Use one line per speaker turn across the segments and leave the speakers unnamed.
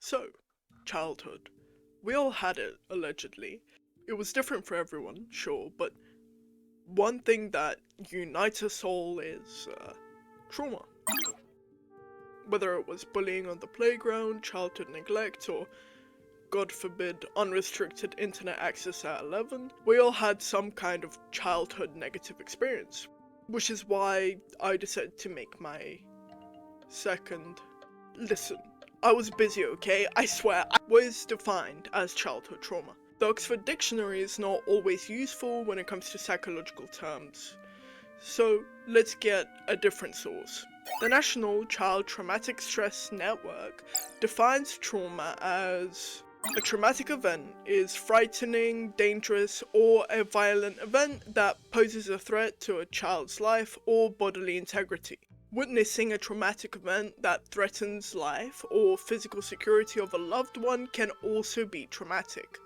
So, childhood. We all had it, allegedly. It was different for everyone, sure, but one thing that unites us all is trauma. Whether it was bullying on the playground, childhood neglect, or God forbid, unrestricted internet access at 11, we all had some kind of childhood negative experience. Which is why I decided to make my second. Listen, I was busy, okay? I swear, I was defined as childhood trauma. The Oxford Dictionary is not always useful when it comes to psychological terms. So let's get a different source. The National Child Traumatic Stress Network defines trauma as a traumatic event is frightening, dangerous, or a violent event that poses a threat to a child's life or bodily integrity. Witnessing a traumatic event that threatens life or physical security of a loved one can also be traumatic.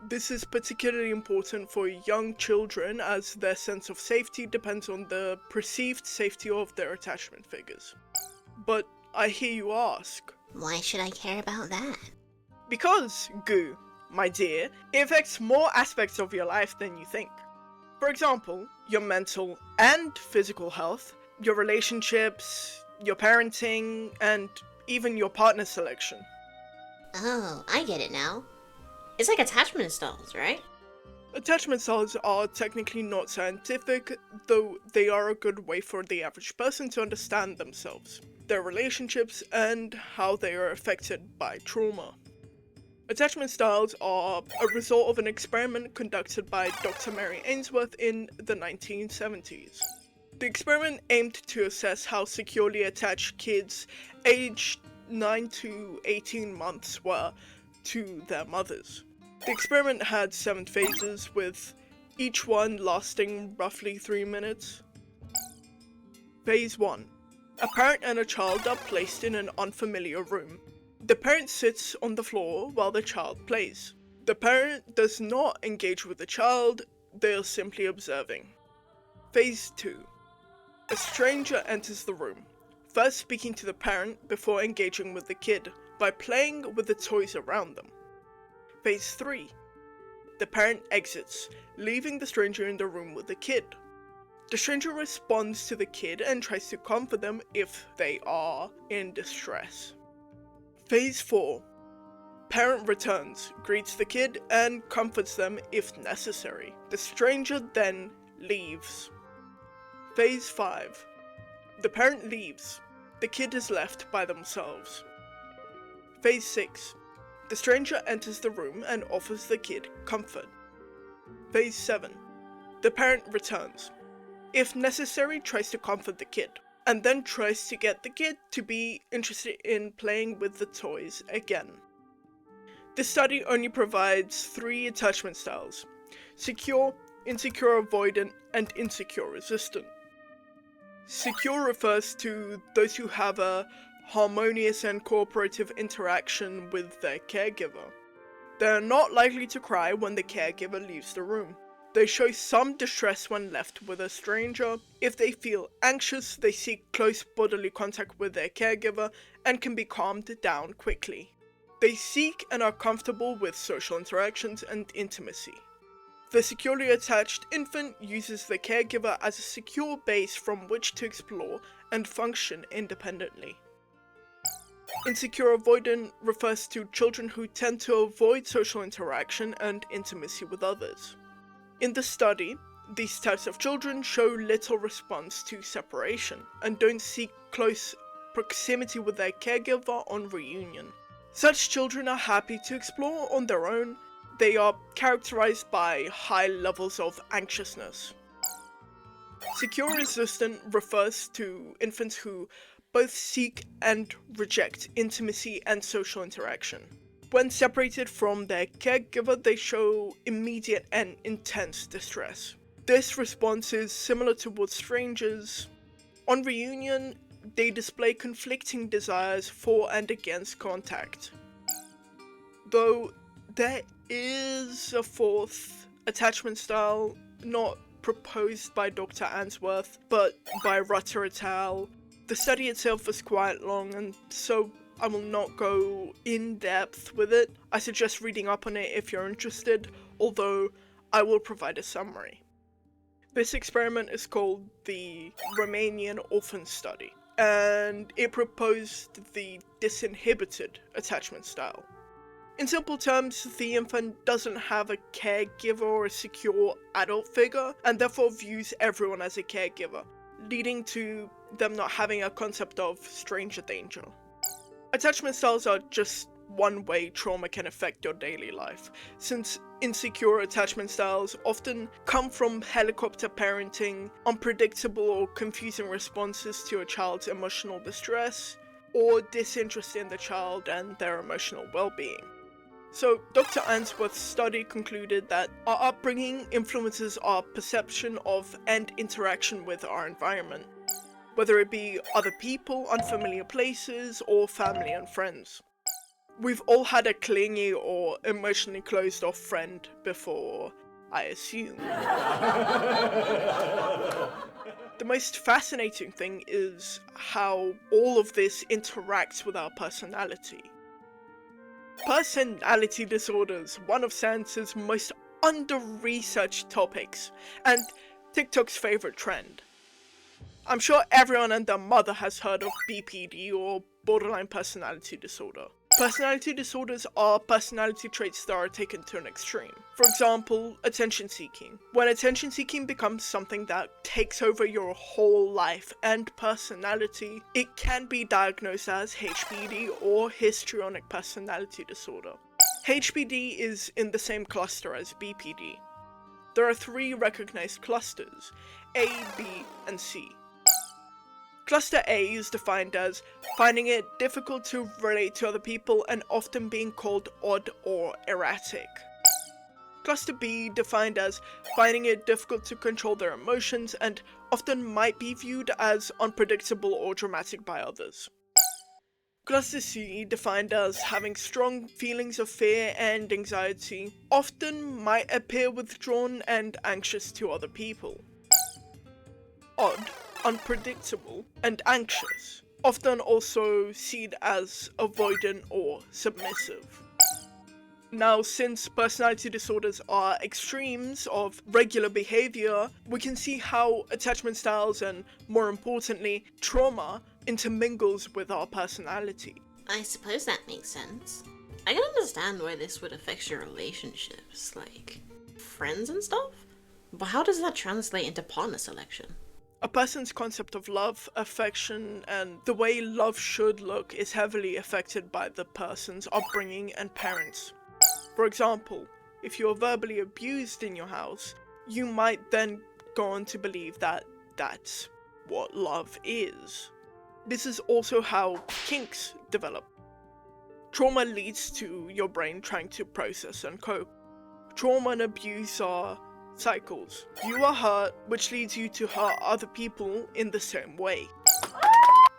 This is particularly important for young children as their sense of safety depends on the perceived safety of their attachment figures. But I hear you ask,
why should I care about that?
Because, Goo, my dear, it affects more aspects of your life than you think. For example, your mental and physical health, your relationships, your parenting, and even your partner selection.
Oh, I get it now. It's like attachment styles, right?
Attachment styles are technically not scientific, though they are a good way for the average person to understand themselves, their relationships, and how they are affected by trauma. Attachment styles are a result of an experiment conducted by Dr. Mary Ainsworth in the 1970s. The experiment aimed to assess how securely attached kids aged 9 to 18 months were to their mothers. The experiment had 7 phases, with each one lasting roughly 3 minutes. Phase 1. A parent and a child are placed in an unfamiliar room. The parent sits on the floor while the child plays. The parent does not engage with the child, they are simply observing. Phase 2. A stranger enters the room, first speaking to the parent before engaging with the kid by playing with the toys around them. Phase 3. The parent exits, leaving the stranger in the room with the kid. The stranger responds to the kid and tries to comfort them if they are in distress. Phase 4. Parent returns, greets the kid, and comforts them if necessary. The stranger then leaves. Phase 5. The parent leaves. The kid is left by themselves. Phase 6. The stranger enters the room and offers the kid comfort. Phase 7. The parent returns. If necessary, tries to comfort the kid, and then tries to get the kid to be interested in playing with the toys again. This study only provides 3 attachment styles: secure, insecure avoidant, and insecure resistant. Secure refers to those who have a harmonious and cooperative interaction with their caregiver. They are not likely to cry when the caregiver leaves the room. They show some distress when left with a stranger. If they feel anxious, they seek close bodily contact with their caregiver and can be calmed down quickly. They seek and are comfortable with social interactions and intimacy. The securely attached infant uses the caregiver as a secure base from which to explore and function independently. Insecure avoidant refers to children who tend to avoid social interaction and intimacy with others. In the study, these types of children show little response to separation and don't seek close proximity with their caregiver on reunion. Such children are happy to explore on their own. They are characterized by high levels of anxiousness. Secure resistant refers to infants who both seek and reject intimacy and social interaction. When separated from their caregiver, they show immediate and intense distress. This response is similar towards strangers. On reunion, they display conflicting desires for and against contact. Though there is a 4th attachment style, not proposed by Dr. Ainsworth, but by Rutter et al. The study itself was quite long, and so I will not go in depth with it. I suggest reading up on it if you're interested, although I will provide a summary. This experiment is called the Romanian Orphan Study, and it proposed the disinhibited attachment style. In simple terms, the infant doesn't have a caregiver or a secure adult figure, and therefore views everyone as a caregiver, leading to them not having a concept of stranger danger. Attachment styles are just one way trauma can affect your daily life, since insecure attachment styles often come from helicopter parenting, unpredictable or confusing responses to a child's emotional distress, or disinterest in the child and their emotional well-being. So, Dr. Answorth's study concluded that our upbringing influences our perception of and interaction with our environment, whether it be other people, unfamiliar places, or family and friends. We've all had a clingy or emotionally closed off friend before, I assume. The most fascinating thing is how all of this interacts with our personality. Personality disorders, one of science's most under-researched topics, and TikTok's favorite trend. I'm sure everyone and their mother has heard of BPD or borderline personality disorder. Personality disorders are personality traits that are taken to an extreme. For example, attention seeking. When attention seeking becomes something that takes over your whole life and personality, it can be diagnosed as HPD or histrionic personality disorder. HPD is in the same cluster as BPD. There are 3 recognized clusters, A, B, and C. Cluster A is defined as finding it difficult to relate to other people and often being called odd or erratic. Cluster B defined as finding it difficult to control their emotions and often might be viewed as unpredictable or dramatic by others. Cluster C defined as having strong feelings of fear and anxiety, often might appear withdrawn and anxious to other people. Odd, unpredictable, and anxious, often also seen as avoidant or submissive. Now, since personality disorders are extremes of regular behavior, we can see how attachment styles and, more importantly, trauma intermingles with our personality.
I suppose that makes sense. I can understand why this would affect your relationships, like friends and stuff, but how does that translate into partner selection?
A person's concept of love, affection, and the way love should look is heavily affected by the person's upbringing and parents. For example, if you're verbally abused in your house, you might then go on to believe that that's what love is. This is also how kinks develop. Trauma leads to your brain trying to process and cope. Trauma and abuse are cycles. You are hurt, which leads you to hurt other people in the same way.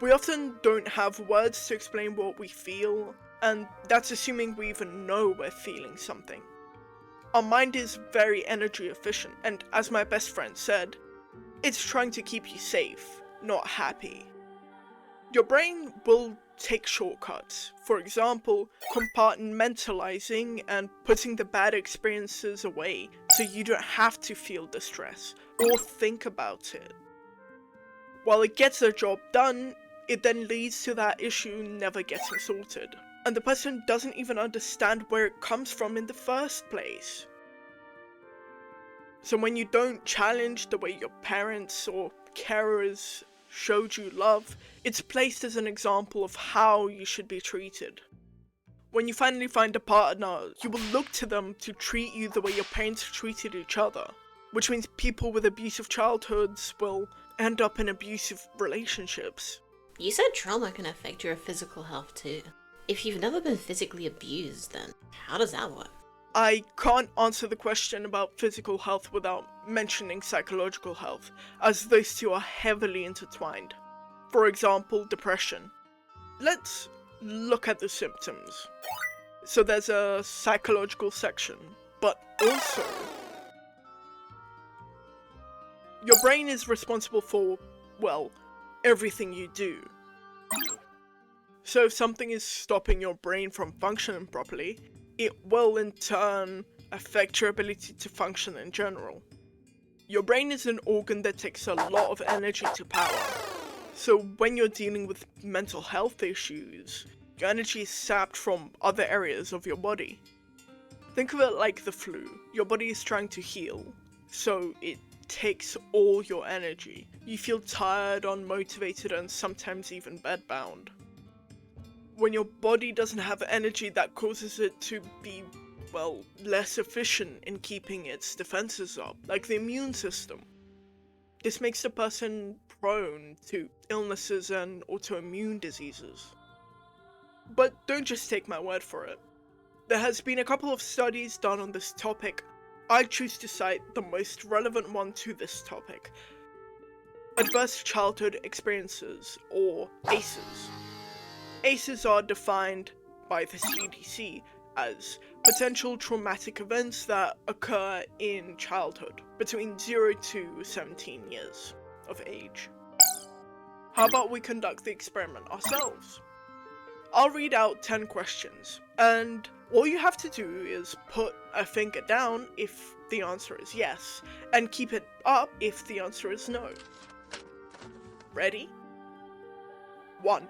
We often don't have words to explain what we feel, and that's assuming we even know we're feeling something. Our mind is very energy efficient, and as my best friend said, it's trying to keep you safe, not happy. Your brain will take shortcuts, for example, compartmentalizing and putting the bad experiences away so you don't have to feel the stress or think about it. While it gets the job done, it then leads to that issue never getting sorted, and the person doesn't even understand where it comes from in the first place. So when you don't challenge the way your parents or carers showed you love, it's placed as an example of how you should be treated. When you finally find a partner, you will look to them to treat you the way your parents treated each other, which means people with abusive childhoods will end up in abusive relationships.
You said trauma can affect your physical health too. If you've never been physically abused, then how does that work?
I can't answer the question about physical health without mentioning psychological health, as those two are heavily intertwined. For example, depression. Let's look at the symptoms. So there's a psychological section, but also your brain is responsible for, well, everything you do. So if something is stopping your brain from functioning properly, it will in turn affect your ability to function in general. Your brain is an organ that takes a lot of energy to power. So when you're dealing with mental health issues, your energy is sapped from other areas of your body. Think of it like the flu. Your body is trying to heal, so it takes all your energy. You feel tired, unmotivated, and sometimes even bedbound. When your body doesn't have energy, that causes it to be, well, less efficient in keeping its defenses up, like the immune system. This makes the person prone to illnesses and autoimmune diseases. But don't just take my word for it. There has been a couple of studies done on this topic. I choose to cite the most relevant one to this topic. Adverse Childhood Experiences, or ACEs. ACEs are defined by the CDC as potential traumatic events that occur in childhood, between 0 to 17 years of age. How about we conduct the experiment ourselves? I'll read out 10 questions, and all you have to do is put a finger down if the answer is yes, and keep it up if the answer is no. Ready? 1.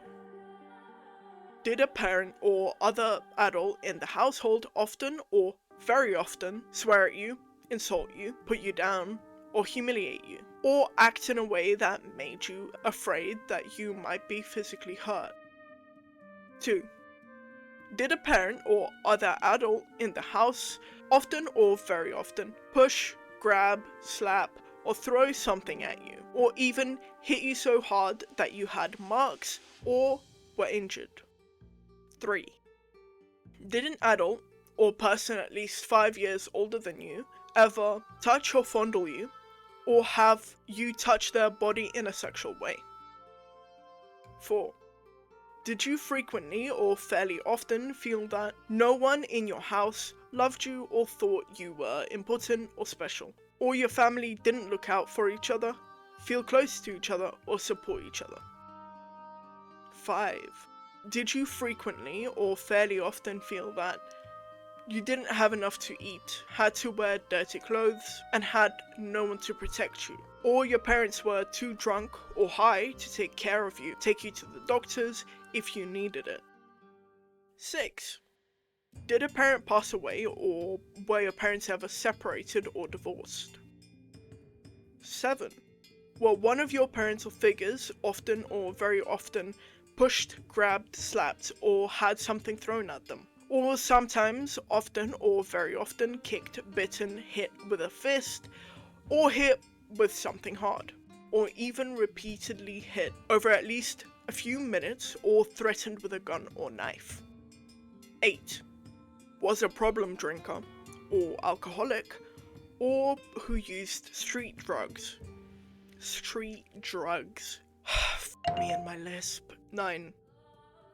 Did a parent or other adult in the household often or very often swear at you, insult you, put you down, or humiliate you, or act in a way that made you afraid that you might be physically hurt? 2. Did a parent or other adult in the house often or very often push, grab, slap, or throw something at you, or even hit you so hard that you had marks or were injured? 3. Did an adult or person at least 5 years older than you ever touch or fondle you, or have you touch their body in a sexual way? 4. Did you frequently or fairly often feel that no one in your house loved you or thought you were important or special, or your family didn't look out for each other, feel close to each other, or support each other? 5. Did you frequently or fairly often feel that you didn't have enough to eat, had to wear dirty clothes, and had no one to protect you, or your parents were too drunk or high to take care of you, take you to the doctors if you needed it? 6. Did a parent pass away, or were your parents ever separated or divorced? 7. Were one of your parental figures often or very often pushed, grabbed, slapped, or had something thrown at them? Or sometimes, often or very often, kicked, bitten, hit with a fist, or hit with something hard, or even repeatedly hit over at least a few minutes, or threatened with a gun or knife? 8. Was a problem drinker, or alcoholic, or who used street drugs? Street drugs. Me and my lisp. 9.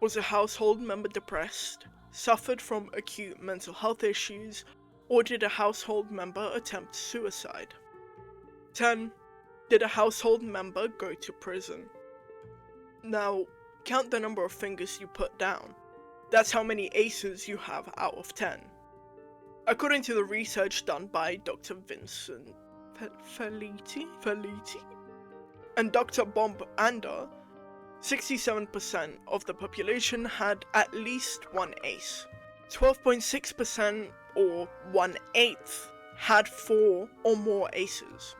Was a household member depressed, suffered from acute mental health issues, or did a household member attempt suicide? 10. Did a household member go to prison? Now, count the number of fingers you put down. That's how many aces you have out of 10. According to the research done by Dr. Vincent Felitti and Dr. Bomb Ander, 67% of the population had at least one ace. 12.6%, or 1/8, had 4 or more aces.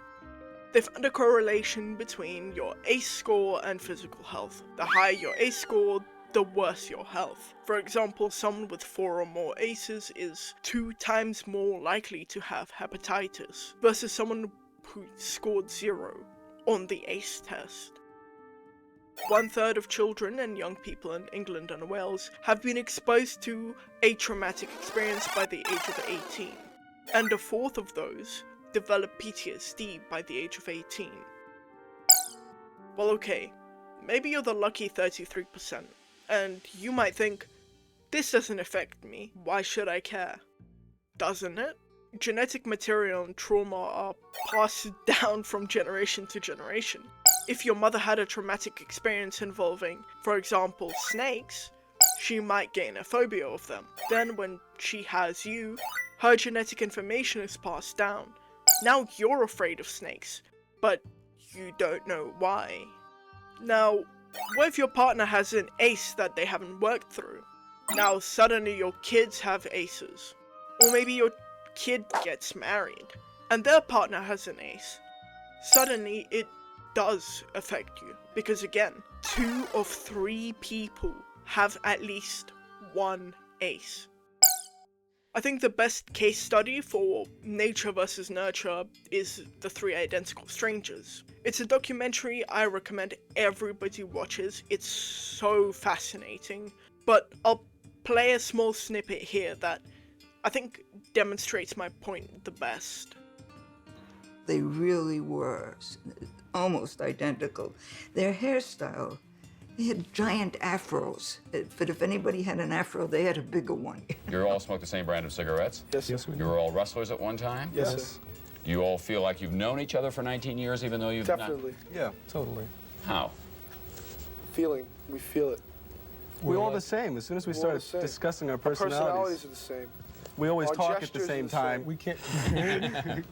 They found a correlation between your ACE score and physical health. The higher your ACE score, the worse your health. For example, someone with 4 or more aces is 2 times more likely to have hepatitis versus someone who scored 0 on the ACE test. 1/3 of children and young people in England and Wales have been exposed to a traumatic experience by the age of 18, and 1/4 of those develop PTSD by the age of 18. Well, okay, maybe you're the lucky 33%, and you might think, this doesn't affect me, why should I care? Doesn't it? Genetic material and trauma are passed down from generation to generation. If your mother had a traumatic experience involving, for example, snakes, she might gain a phobia of them. Then when she has you, her genetic information is passed down. Now you're afraid of snakes, but you don't know why. Now, what if your partner has an ace that they haven't worked through? Now suddenly your kids have aces. Or maybe your kid gets married, and their partner has an ace. Suddenly it does affect you, because again, 2 of 3 people have at least one ace. I think the best case study for nature versus nurture is The Three Identical Strangers. It's a documentary I recommend everybody watches. It's so fascinating. But I'll play a small snippet here that I think demonstrates my point the best.
They really were almost identical. Their hairstyle, they had giant afros. But if anybody had an afro, they had a bigger one.
You all smoke the same brand of cigarettes?
Yes, we do.
You were all wrestlers at one time?
Yes.
Do you all feel like you've known each other for 19 years, even though you've
Definitely.
Yeah, totally.
How?
Feeling. We feel it.
We're all the same. As soon as we
We're all
started
the same.
discussing our
Our
personalities,
personalities are the same.
we always
our
talk at the
gestures are
same
the
time.
same.
We can't.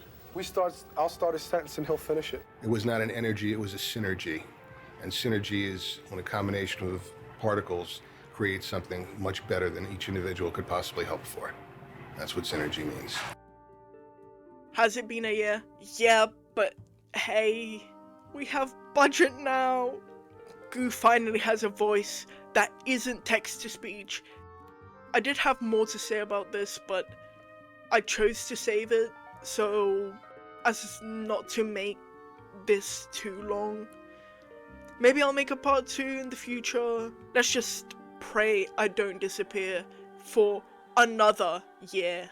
I'll start a sentence and he'll finish it.
It was not an energy, it was a synergy. And synergy is when a combination of particles creates something much better than each individual could possibly hope for. That's what synergy means.
Has it been a year? Yeah, but hey, we have budget now. Goo finally has a voice that isn't text-to-speech. I did have more to say about this, but I chose to save it, so as not to make this too long. Maybe I'll make a part 2 in the future. Let's just pray I don't disappear for another year.